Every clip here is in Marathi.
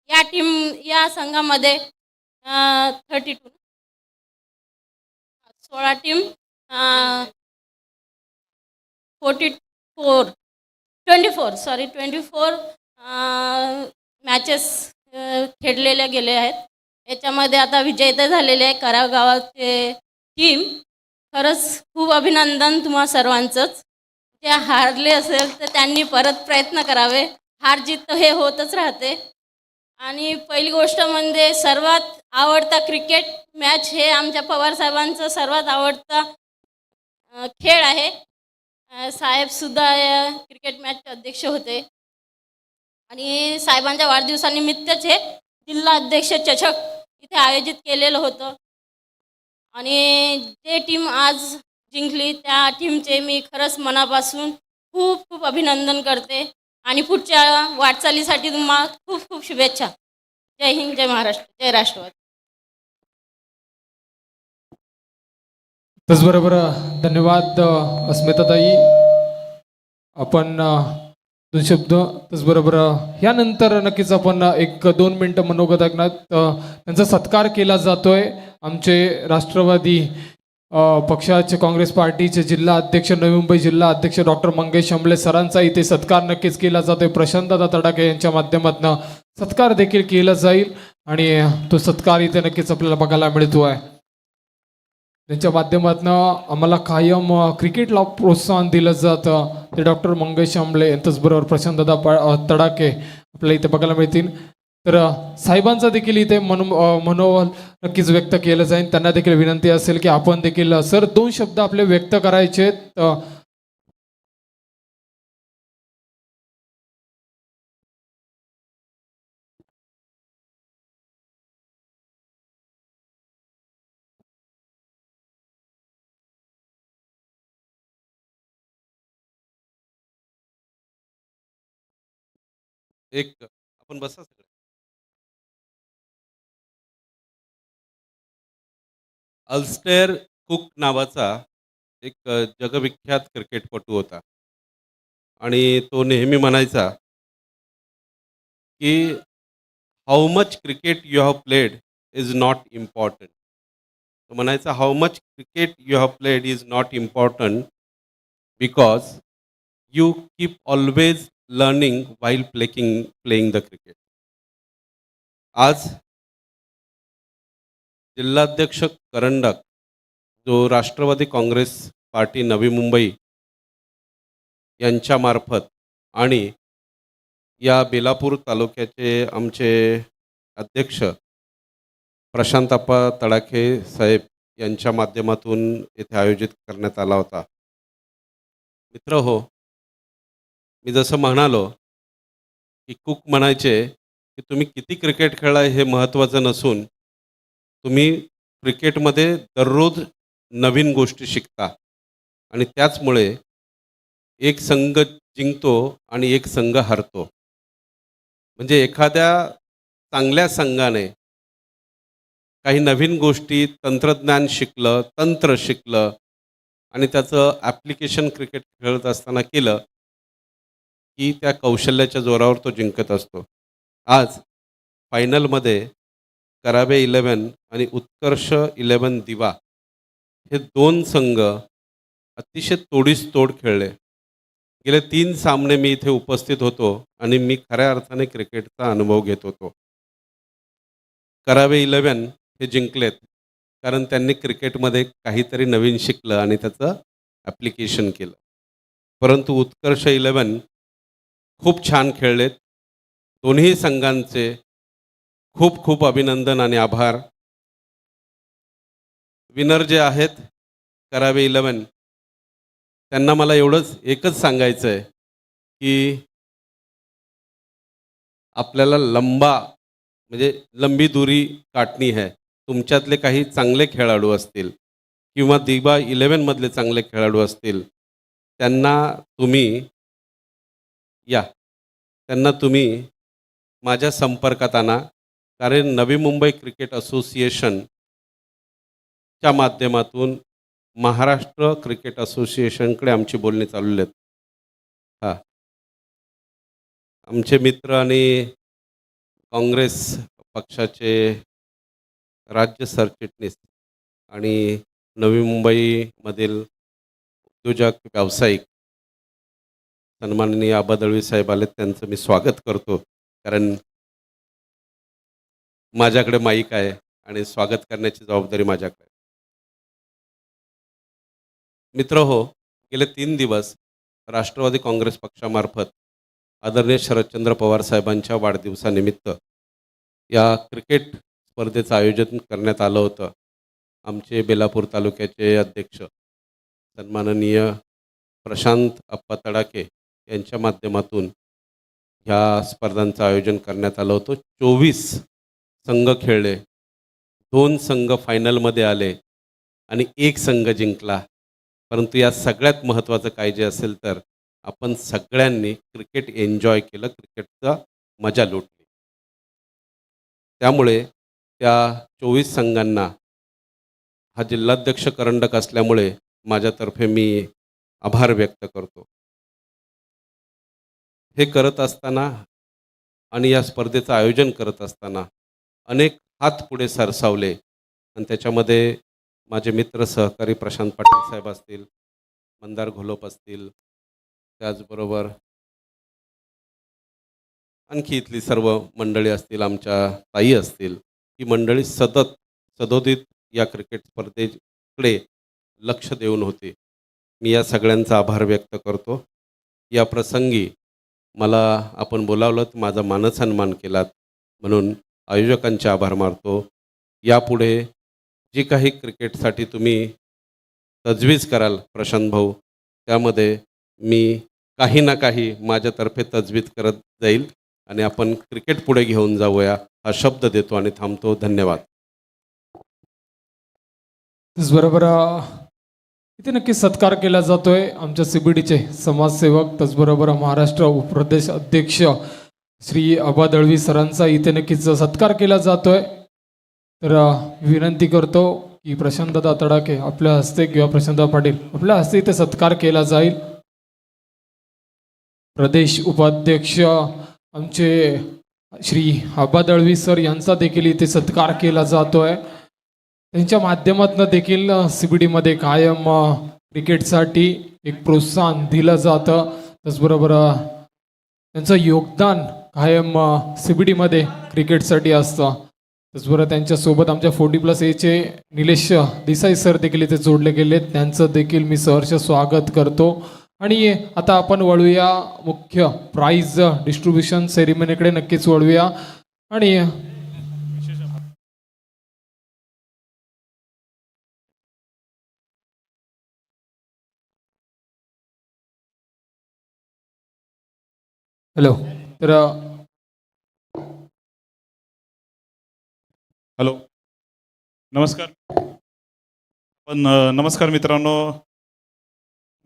या संघामध्ये 32 16 टीम 44 24 मॅचेस खेळलेल्या गेले आहेत. याच्यामध्ये आता विजेते झालेले आहे कराड गावाचे टीम. खरंच खूप अभिनंदन तुम्हा सर्वांचंच. जे हारले असेल तर त्यांनी परत प्रयत्न करावे. हार जीत तर हे होतच राहते. आणि पहिली गोष्ट म्हणजे सर्वात आवडता क्रिकेट मॅच हे आमच्या पवारसाहेबांचं सर्वात आवडता खेळ आहे. साहेबसुद्धा क्रिकेट मॅचचे अध्यक्ष होते आणि साहेबांच्या वाढदिवसानिमित्तच हे जिल्हा अध्यक्ष चषक इथे आयोजित केलेलं होतं. आणि जे टीम आज जिंकली त्या टीमचे मी खरंच मनापासून खूप खूप अभिनंदन करते आणि पुढच्या वाटचालीसाठी तुम्हाला खूप खूप शुभेच्छा. जय हिंद, जय महाराष्ट्र, जय राष्ट्रवादी. त्याचबरोबर धन्यवाद अस्मिताताई. आपण दोन शब्द त्याचबरोबर यानंतर नक्कीच आपण 1-2 मिनटं मनोगत ऐकणार. त्यांचा सत्कार केला जातोय. आमचे राष्ट्रवादी पक्षाचे काँग्रेस पार्टीचे जिल्हा अध्यक्ष नवी मुंबई जिल्हा अध्यक्ष डॉक्टर मंगेश आंबळे सरांचा इथे सत्कार नक्कीच केला जातोय. प्रशांतदा तडाखे यांच्या माध्यमातून सत्कार देखील केला जाईल आणि तो सत्कार इथे नक्कीच आपल्याला बघायला मिळतो आहे. त्यांच्या माध्यमातून आम्हाला कायम क्रिकेटला प्रोत्साहन दिलं जातं. ते डॉक्टर मंगेश आंबळे यांच्याचबरोबर प्रशांतदा तडाखे आपल्याला इथे बघायला मिळतील. तर साहेबांचा देखील इथे मनोबल नक्कीच व्यक्त केलं जाईल. त्यांना देखील विनंती असेल की आपण देखील सर 2 शब्द आपले व्यक्त करायचे. एक आपण बसा सगळे. अल्स्टेर कुक नावाचा एक जगविख्यात क्रिकेटपटू होता आणि तो नेहमी म्हणायचा की how much cricket you have played is not important. तो म्हणायचा how much cricket you have played is not important because you keep always learning while playing the cricket. आज जिल्हाध्यक्ष करंडक जो राष्ट्रवादी काँग्रेस पार्टी नवी मुंबई यांच्यामार्फत आणि या बेलापूर तालुक्याचे आमचे अध्यक्ष प्रशांतप्पा तडाखे साहेब यांच्या माध्यमातून येथे आयोजित करण्यात आला होता. मित्र हो, मी जसं म्हणालो की कुक म्हणायचे की तुम्ही किती क्रिकेट खेळाय हे महत्त्वाचं नसून तुम्ही क्रिकेटमध्ये दररोज नवीन गोष्टी शिकता आणि त्याचमुळे एक संघ जिंकतो आणि एक संघ हरतो. म्हणजे एखाद्या चांगल्या संघाने काही नवीन गोष्टी तंत्रज्ञान शिकलं, तंत्र शिकलं आणि त्याचं ॲप्लिकेशन क्रिकेट खेळत असताना केलं की त्या कौशल्याच्या जोरावर तो जिंकत असतो. आज फायनलमध्ये करावे 11 आणि उत्कर्ष 11 दिवा हे 2 संघ अतिशय तोडीस तोड खेळले. गेले 3 सामने मी इथे उपस्थित होतो आणि मी खऱ्या अर्थाने क्रिकेटचा अनुभव घेत होतो. करावे 11 हे जिंकलेत कारण त्यांनी क्रिकेटमध्ये काहीतरी नवीन शिकलं आणि त्याचं ॲप्लिकेशन केलं. परंतु उत्कर्ष 11 खूप छान खेळलेत. दोन्ही संघांचे खूप खूप अभिनंदन आणि आभार. विनर जे आहेत करावे 11 त्यांना मला एकच सांगायचं आहे की आपल्याला म्हणजे लंबी दूरी काटणी है. तुमच्यातले काही चांगले खेळाडू असतील किंवा दिवा 11 मधले चांगले खेळाडू असतील त्यांना तुम्ही माझ्या संपर्कात आणा. कारण नवी मुंबई क्रिकेट असोसिएशनच्या माध्यमातून महाराष्ट्र क्रिकेट असोसिएशनकडे आमची बोलणी चालू आहेत. हां, आमचे मित्र आणि काँग्रेस पक्षाचे राज्य सरचिटणीस आणि नवी मुंबईमधील उद्योजक व्यावसायिक सन्माननीय आबा दळवी साहेब आलेत, त्यांचं मी स्वागत करतो. कारण माझ्याकडे माईक आहे आणि स्वागत करण्याची जबाबदारी माझ्याकडे आहे. मित्र हो, गेले 3 दिवस राष्ट्रवादी काँग्रेस पक्षामार्फत आदरणीय शरदचंद्र पवार साहेबांच्या वाढदिवसानिमित्त या क्रिकेट स्पर्धेचं आयोजन करण्यात आलं होतं. आमचे बेलापूर तालुक्याचे अध्यक्ष सन्माननीय प्रशांत अप्पा तडाखे यांच्या माध्यमातून ह्या स्पर्धांचं आयोजन करण्यात आलं होतं. 24 संघ खेळले, 2 संघ फायनलमध्ये आले आणि 1 संघ जिंकला. परंतु या सगळ्यात महत्त्वाचं काय जे असेल तर आपण सगळ्यांनी क्रिकेट एन्जॉय केलं, क्रिकेटचा मजा लुटली. त्यामुळे त्या 24 संघांना हा जिल्हाध्यक्ष करंडक असल्यामुळे माझ्यातर्फे मी आभार व्यक्त करतो. हे करत असताना आणि या स्पर्धेचं आयोजन करत असताना अनेक हात पुढे सरसावले आणि त्याच्यामध्ये माझे मित्र सहकारी प्रशांत पाटील साहेब असतील, मंदार घोलप असतील, त्याचबरोबर आणखी इथली सर्व मंडळी असतील, आमच्या ताई असतील, ही मंडळी सदोदित या क्रिकेट स्पर्धेकडे लक्ष देऊन होती. मी या सगळ्यांचा आभार व्यक्त करतो. या प्रसंगी मला आपण बोलावलं, माझा मानसन्मान केलात म्हणून आयोजकांचे आभार मानतो. यापुढे जी काही क्रिकेटसाठी तुम्ही तजवीज कराल प्रशांत भाऊ, त्यामध्ये मी काही ना काही माझ्यातर्फे तजवीज करत जाईल आणि आपण क्रिकेट पुढे घेऊन जाऊया हा शब्द देतो आणि थांबतो. धन्यवाद. त्याचबरोबर इथे नक्की सत्कार केला जातोय आमच्या CBDचे समाजसेवक, त्याचबरोबर महाराष्ट्र उपप्रदेश अध्यक्ष श्री आबा दळवी सरांचा इथे नक्कीच सत्कार केला जातोय. तर विनंती करतो की प्रशांतदा तडाखे आपल्या हस्ते किंवा प्रशांतदा पाटील आपल्या हस्ते इथे सत्कार केला जाईल. प्रदेश उपाध्यक्ष आमचे श्री आबा दळवी सर यांचा देखील इथे सत्कार केला जातोय. त्यांच्या माध्यमातून देखील CBDमध्ये कायम क्रिकेटसाठी एक प्रोत्साहन दिलं जातं. त्याचबरोबर त्यांचं योगदान कायम CBDमध्ये क्रिकेटसाठी असतं. त्याचबरोबर त्यांच्यासोबत आमच्या 40+Aचे निलेश देसाई सर देखील इथे जोडले गेले, त्यांचं देखील मी सहर्ष स्वागत करतो. आणि आता आपण वळूया मुख्य प्राइज डिस्ट्रीब्युशन सेरेमनीकडे नक्कीच वळूया. आणि हॅलो, तर हॅलो, नमस्कार. नमस्कार मित्रांनो.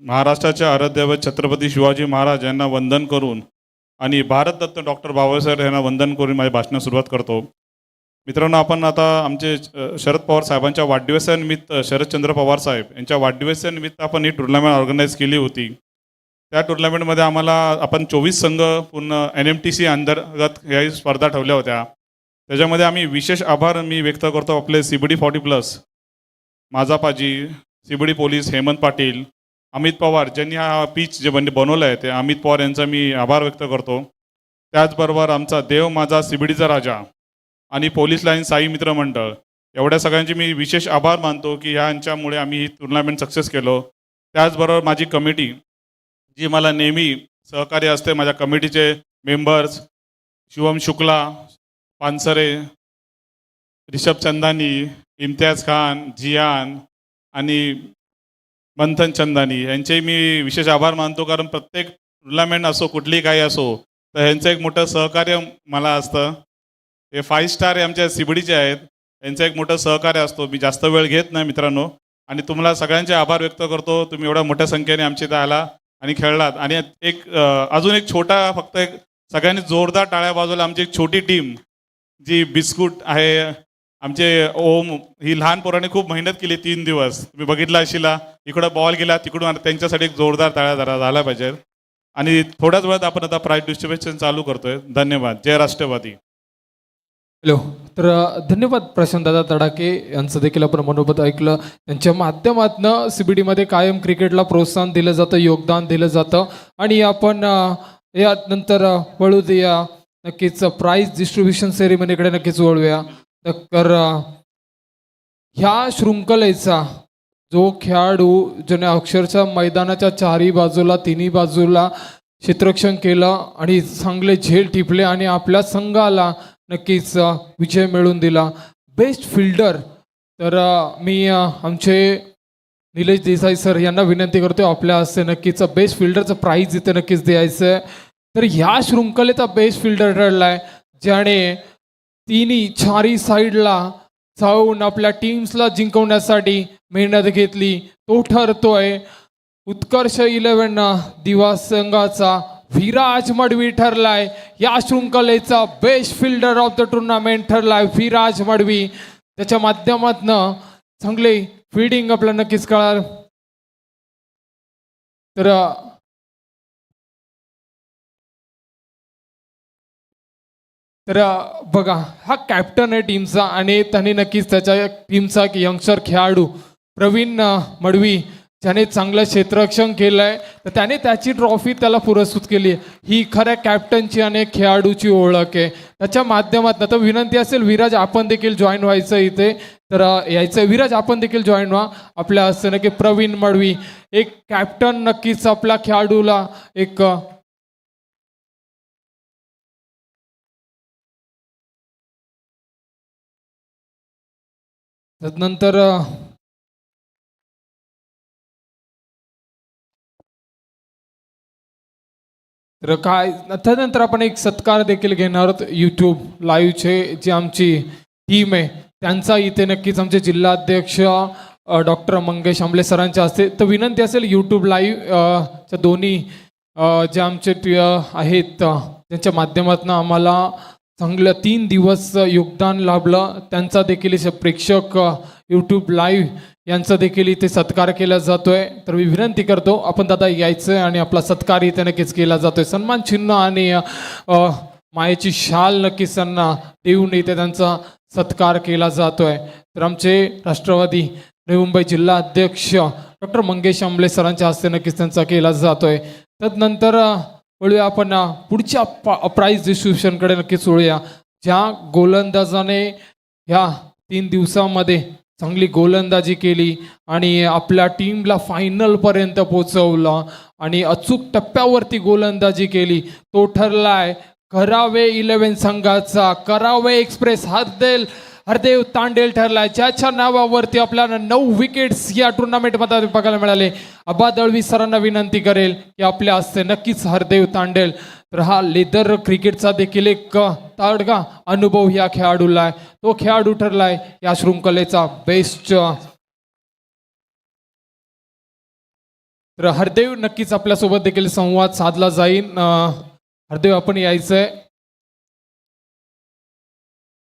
महाराष्ट्राचे आराध्यदैवत छत्रपती शिवाजी महाराज यांना वंदन करून आणि भारतरत्न डॉक्टर बाबासाहेब यांना वंदन करून माझ्या भाषणास सुरुवात करतो. मित्रांनो, आपण आता आमचे शरद पवार साहेबांच्या वाढदिवसानिमित्त, शरदचंद्र पवार साहेब यांच्या वाढदिवसानिमित्त आपण ही टुर्नामेंट ऑर्गनाईज केली होती. त्या टुर्नामेंटमध्ये आम्हाला आपण 24 संघ पूर्ण NMTC अंतर्गत ह्या स्पर्धा ठेवल्या होत्या. त्याच्यामध्ये आम्ही विशेष आभार मी व्यक्त करतो आपले CBD 40+, माझा पाजी, CBD पोलीस हेमंत पाटील, अमित पवार ज्यांनी हा पिच जे बनवलं आहे ते अमित पवार यांचा मी आभार व्यक्त करतो. त्याचबरोबर आमचा देव माझा CBDचा राजा आणि पोलीस लाईन साई मित्र मंडळ, एवढ्या सगळ्यांची मी विशेष आभार मानतो की ह्यांच्यामुळे आम्ही ही टुर्नामेंट सक्सेस केलो. त्याचबरोबर माझी कमिटी जी मला नेहमी सहकार्य असते, माझ्या कमिटीचे मेंबर्स शिवम शुक्ला, पानसरे, रिषभ चंदानी, इम्तियाज खान, जियान आणि मंथन चंदानी यांचे मी विशेष आभार मानतो. कारण प्रत्येक टुर्नामेंट असो, कुठलीही काही असो, तर ह्यांचं एक मोठं सहकार्य मला असतं. हे 5 स्टार हे आमच्या CBDचे आहेत, यांचं एक मोठं सहकार्य असतो. मी जास्त वेळ घेत नाही मित्रांनो, आणि तुम्हाला सगळ्यांचे आभार व्यक्त करतो. तुम्ही एवढ्या मोठ्या संख्येने आमच्या इथं आला आणि खेळलात. आणि एक अजून एक छोटा, फक्त एक सगळ्यांनी जोरदार टाळ्या वाजवल्या. आमची एक छोटी टीम जी बिस्कुट आहे, आमचे ओम, ही लहान पोरांनी खूप मेहनत केली 3 दिवस. तुम्ही बघितला अशिला, इकडं बॉल गेला तिकडून, त्यांच्यासाठी एक जोरदार टाळ्या झाला पाहिजे. आणि थोड्याच वेळात आपण आता प्राइज डिस्ट्रीब्युशन चालू करतोय. धन्यवाद. जय राष्ट्रवादी. हॅलो. तर धन्यवाद प्रशांत दादा तडाके यांचं देखील आपण मनोगत ऐकलं. त्यांच्या माध्यमातनं CBDमध्ये कायम क्रिकेटला प्रोत्साहन दिलं जातं, योगदान दिलं जातं. आणि आपण यानंतर वळू देऊया नक्कीच प्राईज डिस्ट्रीब्युशन सेरेमनीकडे नक्कीच वळूया. तर ह्या शृंखलेचा जो खेळाडू ज्याने अक्षरशः मैदानाच्या चारही बाजूला तिन्ही बाजूला क्षेत्ररक्षण केलं आणि चांगले झेल टिपले आणि आपल्या संघाला नक्कीच विजय मिळवून दिला. बेस्ट फिल्डर तर मी आमचे निलेश देसाई सर यांना विनंती करतो आपल्या हस्ते नक्कीच बेस्ट फिल्डरचं प्राईज इथे नक्कीच द्यायचं आहे. तर ह्या शृंखलेचा बेस्ट फिल्डर ठरलाय ज्याने तिन्ही चारही साईडला जाऊन आपल्या टीम्सला जिंकवण्यासाठी मेहनत घेतली. तो ठरतोय उत्कर्ष 11 दिवा संघाचा विराज मडवी ठरलाय. या शृंखलेचा best fielder of the tournament ठरलाय विराज मडवी. त्याच्या माध्यमातनं चांगले फिल्डिंग आपल्याला नक्कीच कळाल. तर बघा हा कॅप्टन आहे टीमचा आणि त्याने नक्कीच त्याच्या टीमचा यंगस्टर खेळाडू प्रवीण मडवी ज्याने चांगलं क्षेत्ररक्षण केलंय तर त्याने त्याची ट्रॉफी त्याला पुरस्कृत केली. ही खऱ्या कॅप्टनची आणि खेळाडूची ओळख आहे. त्याच्या माध्यमातून तर विनंती असेल विराज आपण देखील जॉईन व्हायचं इथे. तर यायचं विराज आपण देखील जॉईन व्हा. आपल्या हस्ते नक्की प्रवीण मडवी एक कॅप्टन नक्कीच आपल्या खेळाडूला एक त्यानंतर तर काय त्यानंतर आपण एक सत्कार देखील घेणार आहोत. यूट्यूब लाईव्हचे जे आमची टीम आहे त्यांचा इथे नक्कीच आमचे जिल्हाध्यक्ष डॉक्टर मंगेश आंबले सरांच्या हस्ते. तर विनंती असेल यूट्यूब लाईव्हच्या दोन्ही जे आमचे आहेत त्यांच्या माध्यमातून आम्हाला चांगलं 3 दिवस योगदान लाभलं त्यांचा देखील प्रेक्षक यूट्यूब लाईव्ह यांचा देखील इथे सत्कार केला जातोय. तर मी विनंती करतो आपण दादा यायचं आणि आपला सत्कार इथे नक्कीच केला जातोय. सन्मान चिन्ह आणि मायेची शाल नक्कीच त्यांना देऊन इथे त्यांचा सत्कार केला जातोय. तर आमचे राष्ट्रवादी नवी मुंबई जिल्हा अध्यक्ष डॉक्टर मंगेश आंबले सरांच्या हस्ते नक्कीच त्यांचा केला जातोय. त्यानंतर वळूया आपण पुढच्या प्राईज डिस्ट्रीब्युशनकडे नक्कीच वळूया. ज्या गोलंदाजाने ह्या 3 दिवसामध्ये चांगली गोलंदाजी केली आणि आपल्या टीमला फायनलपर्यंत पोचवलं आणि अचूक टप्प्यावरती गोलंदाजी केली तो ठरलाय करावे 11 संघाचा करावे एक्सप्रेस हरदेव तांडेल ठरलाय. ज्याच्या नावावरती आपल्याला 9 विकेट्स या टुर्नामेंटमध्ये बघायला मिळाले. अबा दळवी सरांना विनंती करेल की आपल्या हस्ते नक्कीच हरदेव तांडेल. तर हा लेदर क्रिकेटचा देखील एक ताडगा अनुभव या खेळाडूला आहे. तो खेळाडू ठरलाय या शृंखलेचा बेस्ट. तर हरदेव नक्कीच आपल्यासोबत देखील संवाद साधला जाईल. हरदेव आपण यायचंय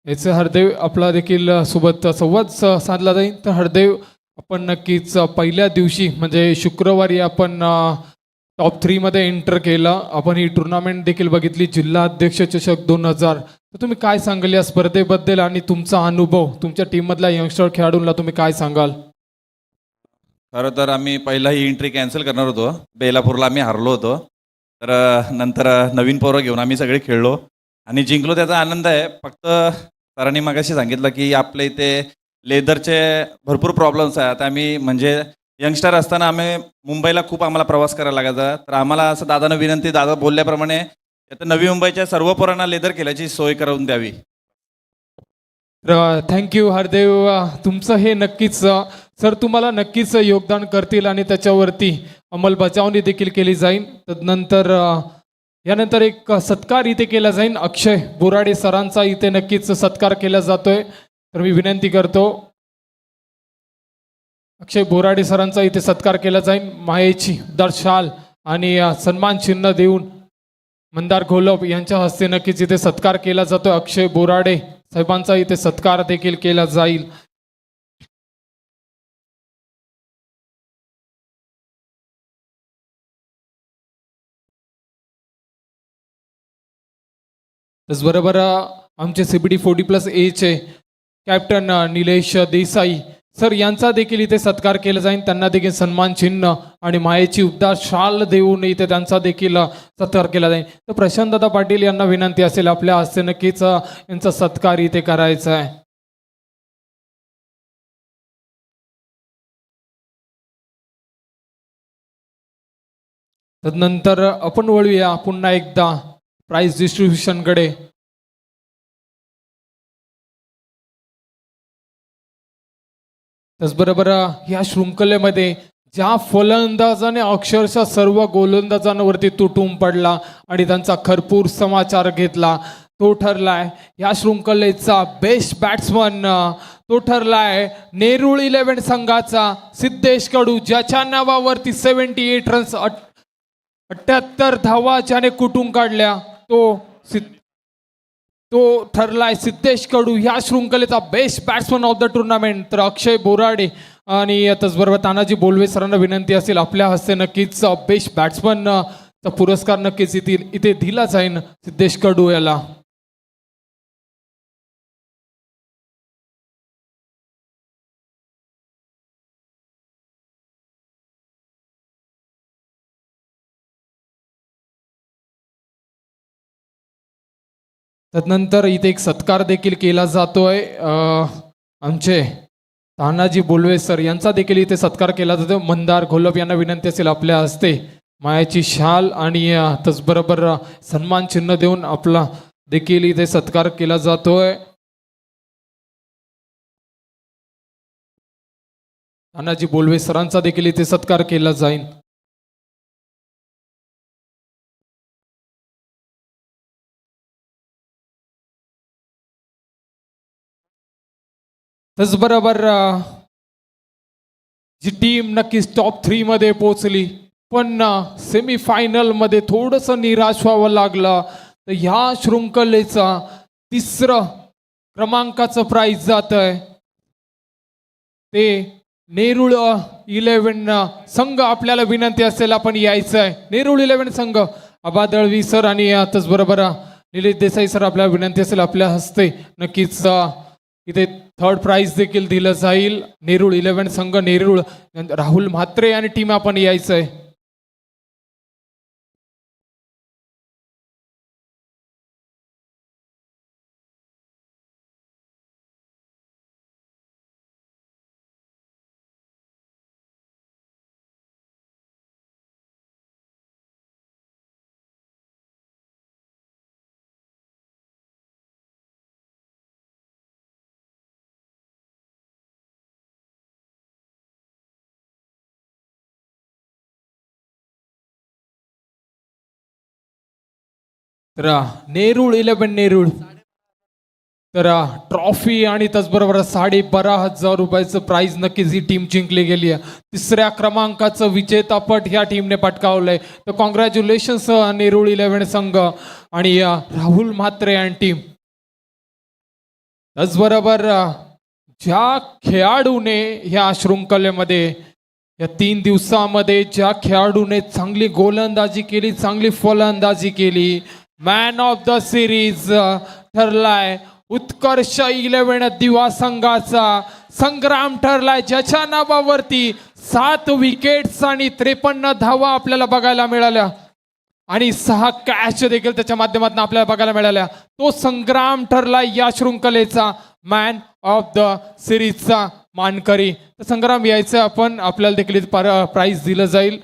हरदेव आपला देखील सोबत संवाद साधला जाईल. तर हरदेव आपण नक्कीच पहिल्या दिवशी म्हणजे शुक्रवारी आपण टॉप 3मध्ये एंटर केलं. आपण ही टुर्नामेंट देखील बघितली जिल्हा अध्यक्ष चषक 2000. तर तुम्ही काय सांगाल या स्पर्धेबद्दल आणि तुमचा अनुभव तुमच्या टीममधल्या यंगस्टर खेळाडूंना तुम्ही काय सांगाल? खरं तर आम्ही पहिला ही एंट्री कॅन्सल करणार होतो. बेलापूरला आम्ही हारलो होतो. तर नंतर नवीन पोरं घेऊन आम्ही सगळे खेळलो आणि जिंकलो त्याचा आनंद आहे. फक्त सरांनी मगाशी सांगितलं की आपल्या इथे लेदरचे भरपूर प्रॉब्लेम्स आहेत. आम्ही म्हणजे यंगस्टर असताना आम्ही मुंबईला खूप आम्हाला प्रवास करायला लागायचा. तर आम्हाला असं दादानं विनंती दादा बोलल्याप्रमाणे आता नवी मुंबईच्या सर्व पोरांना लेदर केल्याची सोय करून द्यावी. थँक्यू हरदेव. तुमचं हे नक्कीच सर तुम्हाला नक्कीच योगदान करतील आणि त्याच्यावरती अंमलबजावणी देखील केली जाईल. तदनंतर यानंतर एक सत्कार इथे केला जाईल. अक्षय बोराडे सरांचा इथे नक्कीच सत्कार केला जातोय. तर मी विनंती करतो अक्षय बोराडे सरांचा इथे सत्कार केला जाईल. मायेची दर्शाल आणि सन्मान चिन्ह देऊन मंदार घोलप यांच्या हस्ते नक्कीच इथे सत्कार केला जातो. अक्षय बोराडे साहेबांचा इथे सत्कार देखील केला जाईल. त्याचबरोबर आमचे CBD 40+Aचे कॅप्टन निलेश देसाई सर यांचा देखील इथे सत्कार केला जाईल. त्यांना देखील सन्मान चिन्ह आणि मायेची उबदार शाल देऊन इथे त्यांचा देखील सत्कार केला जाईल. तर प्रशांतदादा पाटील यांना विनंती असेल आपल्या हस्ते नक्कीच यांचा सत्कार इथे करायचा आहे. तदनंतर आपण वळूया पुन्हा एकदा प्राइज डिस्ट्रीब्युशनकडे. त्याचबरोबर या शृंखलेमध्ये ज्या फलंदाजाने अक्षरशः सर्व गोलंदाजांवरती तुटून पडला आणि त्यांचा खरपूर समाचार घेतला तो ठरलाय या शृंखलेचा बेस्ट बॅट्समन. तो ठरलाय नेरूळ 11 संघाचा सिद्धेश कडू, ज्याच्या नावावरती 78 रन्स 78 धावा ज्याने कुटून काढल्या तो ठरलाय सिद्धेश कडू या शृंखलेचा best batsman of the tournament. तर अक्षय बोराडे आणि त्याचबरोबर तानाजी बोलवे सरांना विनंती असेल आपल्या हस्ते नक्कीच बेस्ट बॅट्समन चा पुरस्कार नक्कीच इथे दिला जाईल सिद्धेश कडू याला. त्यानंतर इथे एक सत्कार देखील केला जातोय. आमचे तानाजी बोलवे सर यांचा देखील इथे सत्कार केला जातो. मंदार घोलप यांना विनंती असेल आपल्या हस्ते मायाची शाल आणि त्याचबरोबर सन्मान चिन्ह देऊन आपला देखील इथे सत्कार केला जातोय. तानाजी बोलवे सरांचा देखील इथे सत्कार केला जाईल. त्याचबरोबर जी टीम नक्कीच टॉप 3 मध्ये पोहोचली पण सेमीफायनल मध्ये थोडंसं निराश व्हावं लागलं, तर ह्या शृंखलेचा 3रं क्रमांकाचं प्राइज जात आहे ते नेरूळ 11 संघ. आपल्याला विनंती असेल आपण यायचं आहे. नेरूळ 11 संघ आबा दळवी सर आणि त्याचबरोबर निलेश देसाई सर आपल्याला विनंती असेल आपल्या हस्ते नक्कीच इथे 3rd प्राइज देखील दिलं जाईल. नेरूळ 11 संघ नेरूळ राहुल म्हात्रे आणि टीम आपण यायचं आहे. तर नेरूळ 11 नेरूळ तर ट्रॉफी आणि त्याचबरोबर 12,500 रुपयाचं प्राइज नक्कीच ही टीम जिंकली गेली आहे. 3ऱ्या क्रमांकाचं विजेतापद ह्या टीमने पटकावलंय. तर कॉंग्रॅच्युलेशन्स नेरूळ 11 संघ आणि राहुल म्हात्रे अँड टीम. त्याचबरोबर ज्या खेळाडूने ह्या शृंखलेमध्ये या 3 दिवसामध्ये ज्या खेळाडूने चांगली गोलंदाजी केली, चांगली फलंदाजी केली, मॅन ऑफ द सिरीज ठरलाय उत्कर्ष 11 दिवा संघाचा संग्राम ठरलाय, ज्याच्या नावावरती 7 विकेट्स आणि 53 धावा आपल्याला बघायला मिळाल्या आणि 6 कॅच देखील त्याच्या माध्यमातून आपल्याला बघायला मिळाल्या. तो संग्राम ठरलाय या शृंखलेचा मॅन ऑफ द सिरीजचा मानकरी. तर संग्राम यायचं आपण आपल्याला देखील प्राइज दिलं जाईल.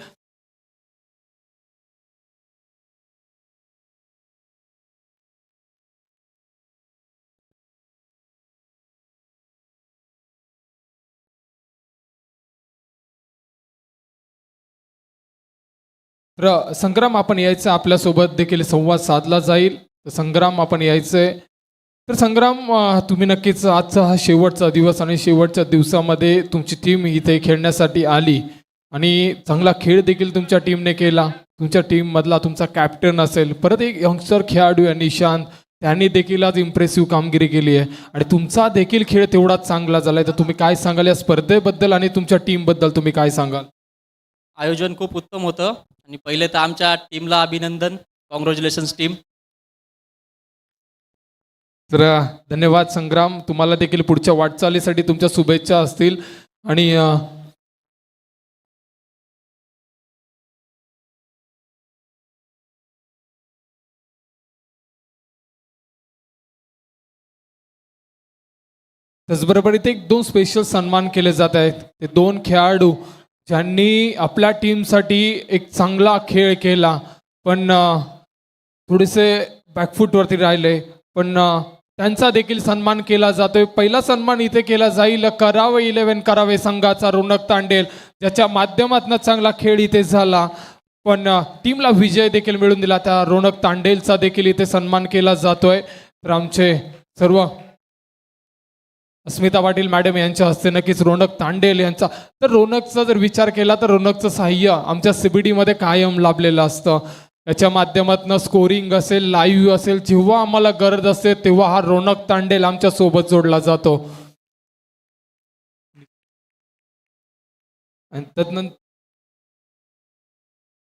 तर संग्राम आपण यायचं आपल्यासोबत देखील संवाद साधला जाईल. तर संग्राम आपण यायचंय. तर संग्राम तुम्ही नक्कीच आजचा हा शेवटचा दिवस आणि शेवटच्या दिवसामध्ये तुमची टीम इथे खेळण्यासाठी आली आणि चांगला खेळ देखील तुमच्या टीमने केला. तुमच्या टीममधला तुमचा कॅप्टन असेल, परत एक यंगस्टर खेळाडू आहे निशांत, त्यांनी देखील आज इम्प्रेसिव्ह कामगिरी केली आहे आणि तुमचा देखील खेळ तेवढाच चांगला झालाय. तर तुम्ही काय सांगाल या स्पर्धेबद्दल आणि तुमच्या टीमबद्दल तुम्ही काय सांगाल? आयोजन खूप उत्तम होतं आणि पहिले तर आमच्या टीमला अभिनंदन. Congratulations team. तर धन्यवाद संग्राम, तुम्हाला देखील पुढच्या वाटचालीसाठी तुमच्या शुभेच्छा असतील. आणि त्याचबरोबर इथे एक 2 स्पेशल सन्मान केले जात आहेत. ते 2 खेळाडू ज्यांनी आपल्या टीमसाठी एक चांगला खेळ केला, पण थोडेसे बॅकफूटवरती राहिले, पण त्यांचा देखील सन्मान केला जातोय. पहिला सन्मान इथे केला जाईल करावे 11 करावे संघाचा रौनक तांडेल, ज्याच्या माध्यमातून चांगला खेळ इथे झाला, पण टीमला विजय देखील मिळून दिला. त्या रौनक तांडेलचा देखील इथे सन्मान केला जातोय. तर आमचे सर्व अस्मिता पाटील मॅडम यांच्या हस्ते नक्कीच रौनक तांडेल यांचा. तर रौनकचा जर विचार केला तर रौनकचं साह्य आमच्या CBD मध्ये कायम लाभलेलं असतं. याच्या माध्यमातून स्कोरिंग असेल, लाईव्ह असेल, जेव्हा आम्हाला गरज असते तेव्हा हा रौनक तांडेल आमच्या सोबत जोडला जातो. आणि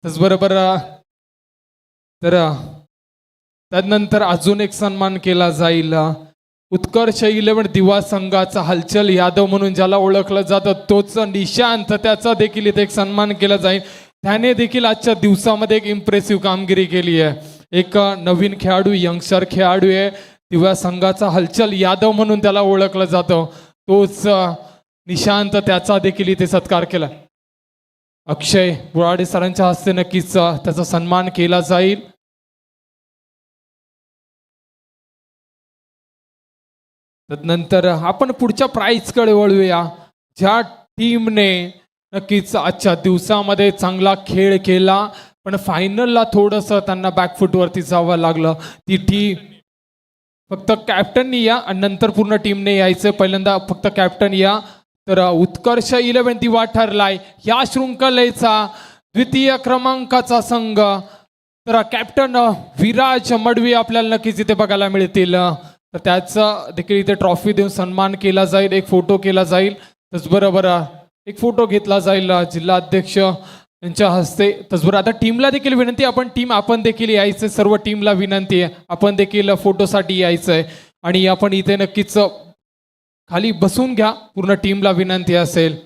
त्याचबरोबर तर त्यानंतर अजून एक सन्मान केला जाईल. उत्कर्ष 11 दिवा संघाचा हलचल यादव म्हणून ज्याला ओळखलं जातं, तोच निशांत, त्याचा देखील इथे एक सन्मान केला जाईल. त्याने देखील आजच्या दिवसामध्ये एक इम्प्रेसिव्ह कामगिरी केली आहे. एक नवीन खेळाडू, यंगस्टर खेळाडू आहे, दिवा संघाचा हलचल यादव म्हणून त्याला ओळखलं जातं, तोच निशांत, त्याचा देखील इथे सत्कार केला. अक्षय बुराडे सरांच्या हस्ते नक्कीच त्याचा सन्मान केला जाईल. त्यानंतर आपण पुढच्या प्राईजकडे वळूया. ज्या टीमने नक्कीच आजच्या दिवसामध्ये चांगला खेळ केला, पण फायनलला थोडंसं त्यांना बॅकफूटवरती जावं लागलं, ती टीम फक्त कॅप्टननी या आणि नंतर पूर्ण टीमने यायचं. पहिल्यांदा फक्त कॅप्टन या. तर उत्कर्ष 11 दिवा ठरलाय या शृंखलेचा द्वितीय क्रमांकाचा संघ. तर कॅप्टन विराज मडवी आपल्याला नक्कीच इथे बघायला मिळतील. तर त्याचा देखील इथे ट्रॉफी देऊन सन्मान केला जाईल, एक फोटो केला जाईल. त्याचबरोबर एक फोटो घेतला जाईल जिल्हा अध्यक्ष यांच्या हस्ते. त्याचबरोबर आता टीमला देखील विनंती, आपण देखील यायचं, सर्व टीमला विनंती आहे, आपण देखील फोटोसाठी यायचं आहे. आणि आपण इथे नक्कीच खाली बसून घ्या, पूर्ण टीमला विनंती असेल.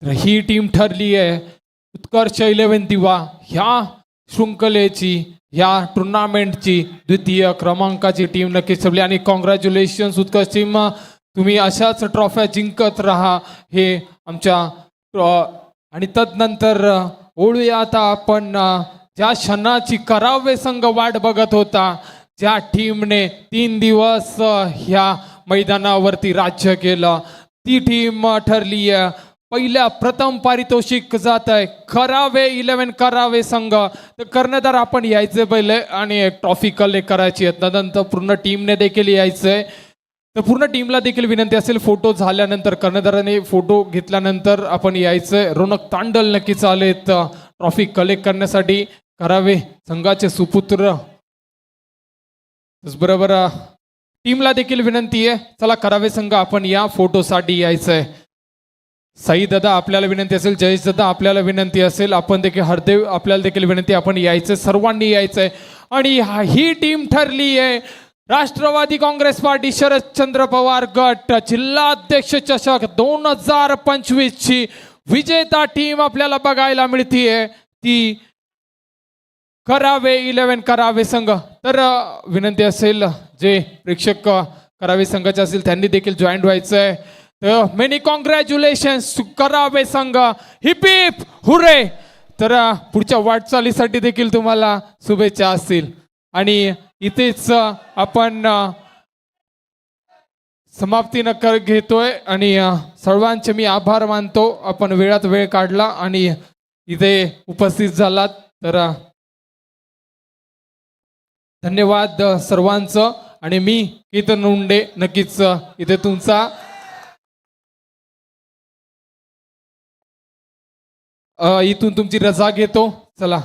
ही टीम ठरली आहे उत्कर्ष 11 दिवा ह्या शृंखलेची, ह्या टुर्नामेंटची द्वितीय क्रमांकाची टीम नक्कीच ठरली. आणि कॉंग्रॅच्युलेशन्स उत्कर्ष टीम, तुम्ही अशाच ट्रॉफ्या जिंकत राहा, हे आमच्या. आणि तदनंतर ओळूया आता आपण ज्या क्षणाची करावे संघ वाट बघत होता, ज्या टीमने 3 दिवस ह्या मैदानावरती राज्य केलं, ती टीम ठरली आहे. पहिल्या प्रथम पारितोषिक जात आहे करावे 11 करावे संघ. तर कर्णधार आपण यायचे पहिले आणि एक ट्रॉफी कलेक्ट करायची आहे. त्यानंतर पूर्ण टीमने देखील यायचंय. तर पूर्ण टीमला देखील विनंती असेल, फोटो झाल्यानंतर, कर्णधाराने फोटो घेतल्यानंतर आपण यायचंय. रौनक तांडल नक्कीच आलेत ट्रॉफी कलेक्ट करण्यासाठी, करावे संघाचे सुपुत्र. बरोबर टीमला देखील विनंती आहे, चला करावे संघ आपण या फोटोसाठी यायचंय. साई दादा आपल्याला विनंती असेल, जयेश दादा आपल्याला विनंती असेल, आपण देखील, हरदेव आपल्याला देखील विनंती, आपण यायचं, सर्वांनी यायचंय. आणि ही टीम ठरली आहे राष्ट्रवादी काँग्रेस पार्टी शरदचंद्र पवार गट जिल्हा अध्यक्ष चषक 2025 ची विजेता टीम आपल्याला बघायला मिळतीये, ती करावे 11 करावे संघ. तर विनंती असेल, जे प्रेक्षक करावे संघाचे असतील त्यांनी देखील जॉईन व्हायचंय. मेनी कॉंग्रॅच्युलेशन्स करावे संघ, हिप हिप हुरे. तर पुढच्या वाटचालीसाठी देखील तुम्हाला शुभेच्छा असतील. आणि इथेच आपण समाप्ती नकार घेतोय आणि सर्वांचे मी आभार मानतो, आपण वेळात वेळ काढला आणि इथे उपस्थित झालात. तर धन्यवाद सर्वांचं. आणि मी केतन उंडे नक्कीच इथे तुमचा इथून तुमची रजा घेतो. चला.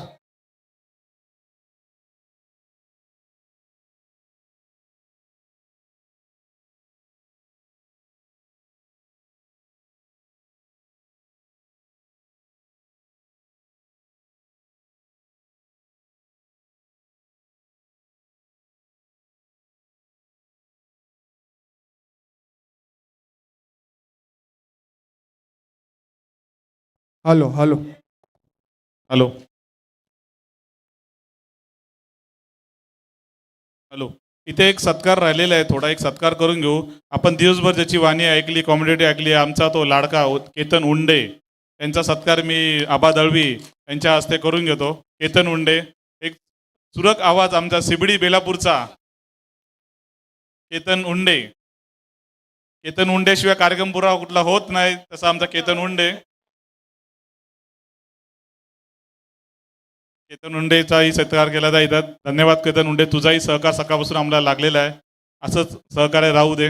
हॅलो हॅलो हॅलो हॅलो इथे एक सत्कार राहिलेला आहे, थोडा एक सत्कार करून घेऊ आपण. दिवसभर ज्याची वाणी ऐकली, कॉमेडी ऐकली, आमचा तो लाडका केतन उंडे, त्यांचा सत्कार मी आबा दळवी यांच्या हस्ते करून घेतो. केतन उंडे, एक सुरक आवाज आमचा सिबडी बेलापूरचा केतन उंडे. केतन उंडेशिवाय कार्यक्रम पुरा कुठला होत नाही, तसा आमचा केतन उंडे. केतन उंडेचाही सत्कार केला जाईल. धन्यवाद केतन उंडे, तुझाही सहकार सकाळपासून आम्हाला लागलेला आहे, असंच सहकार्य राहू दे.